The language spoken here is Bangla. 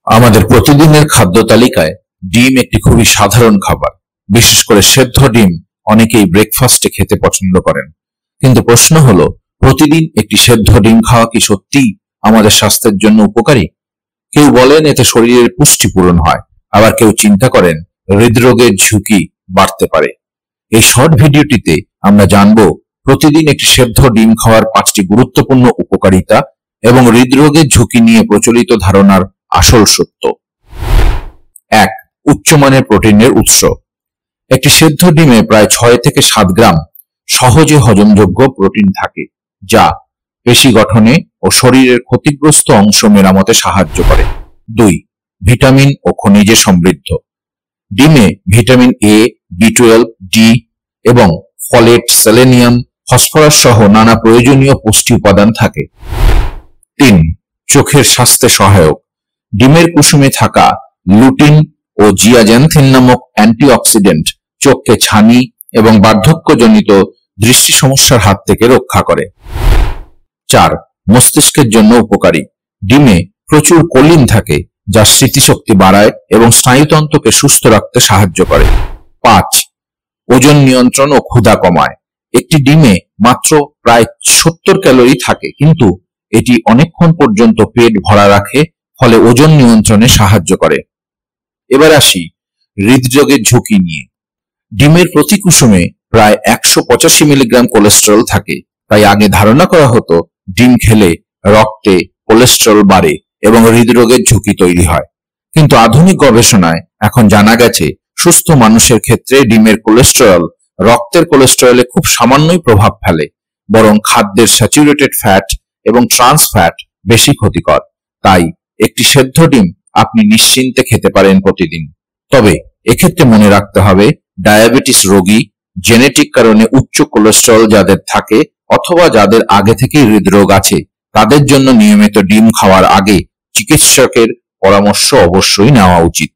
আমাদের প্রতিদিনের খাদ্য তালিকায় ডিম একটি খুবই সাধারণ খাবার। বিশেষ করে সেদ্ধ ডিম অনেকেই ব্রেকফাস্টে খেতে পছন্দ করেন। কিন্তু প্রশ্ন হলো, প্রতিদিন একটি সেদ্ধ ডিম খাওয়া কি সত্যিই আমাদের স্বাস্থ্যের জন্য উপকারী? কেউ বলেন এতে শরীরের পুষ্টি পূরণ হয়, আবার কেউ চিন্তা করেন হৃদরোগের ঝুঁকি বাড়তে পারে। এই শর্ট ভিডিওটিতে আমরা জানব প্রতিদিন একটি সেদ্ধ ডিম খাওয়ার 5টি গুরুত্বপূর্ণ উপকারিতা এবং হৃদরোগের ঝুঁকি নিয়ে প্রচলিত ধারণার আসল সত্য। 1. উচ্চমানের প্রোটিনের উৎস। একটি সেদ্ধ ডিমে প্রায় 6 থেকে 7 গ্রাম সহজে হজমযোগ্য প্রোটিন থাকে, যা পেশি গঠনে ও শরীরের ক্ষতিগ্রস্ত অংশ মেরামতে সাহায্য করে। 2. ভিটামিন ও খনিজে সমৃদ্ধ। ডিমে ভিটামিন এ, বি12, ডি এবং ফলেট, সেলেনিয়াম, ফসফরাস সহ নানা প্রয়োজনীয় পুষ্টি উপাদান থাকে। 3. চোখের স্বাস্থ্যে সহায়ক। ডিমের কুসুমে থাকা লুটিন ও জিয়াজেনথিন নামক অ্যান্টিঅক্সিডেন্ট চোখকে ছানি এবং বার্ধক্যজনিত দৃষ্টি সমস্যার হাত থেকে রক্ষা করে। 4. মস্তিষ্কের জন্য উপকারী। ডিমে প্রচুর কোলিন থাকে, যা স্মৃতিশক্তি বাড়ায় এবং স্নায়ুতন্ত্রকে সুস্থ রাখতে সাহায্য করে। 5. ওজন নিয়ন্ত্রণ ও ক্ষুধা কমায়। একটি ডিমে মাত্র প্রায় 70 ক্যালোরি থাকে, কিন্তু এটি অনেকক্ষণ পর্যন্ত পেট ভরা রাখে, ফলে ওজন নিয়ন্ত্রণে সাহায্য করে। এবার আসি হৃদরোগের ঝুঁকি নিয়ে। ডিমের প্রতি কুসুমে প্রায় 185 মিলিগ্রাম কোলেস্টেরল থাকে, তাই আগে ধারণা করা হতো ডিম খেলে রক্তে কোলেস্টেরল বাড়ে এবং হৃদরোগের ঝুঁকি তৈরি হয়। কিন্তু আধুনিক গবেষণায় এখন জানা গেছে সুস্থ মানুষের ক্ষেত্রে ডিমের কোলেস্টেরল রক্তের কোলেস্টেরলে খুব সামান্যই প্রভাব ফেলে, বরং খাদ্যের স্যাচুরেটেড ফ্যাট এবং ট্রান্স ফ্যাট বেশি ক্ষতিকর। তাই একটি সেদ্ধ ডিম আপনি নিশ্চিন্তে খেতে পারেন প্রতিদিন। তবে এক্ষেত্রে মনে রাখতে হবে, ডায়াবেটিস রোগী, জেনেটিক কারণে উচ্চ কোলেস্টেরল যাদের থাকে অথবা যাদের আগে থেকেই হৃদরোগ আছে, তাদের জন্য নিয়মিত ডিম খাওয়ার আগে চিকিৎসকের পরামর্শ অবশ্যই নেওয়া উচিত।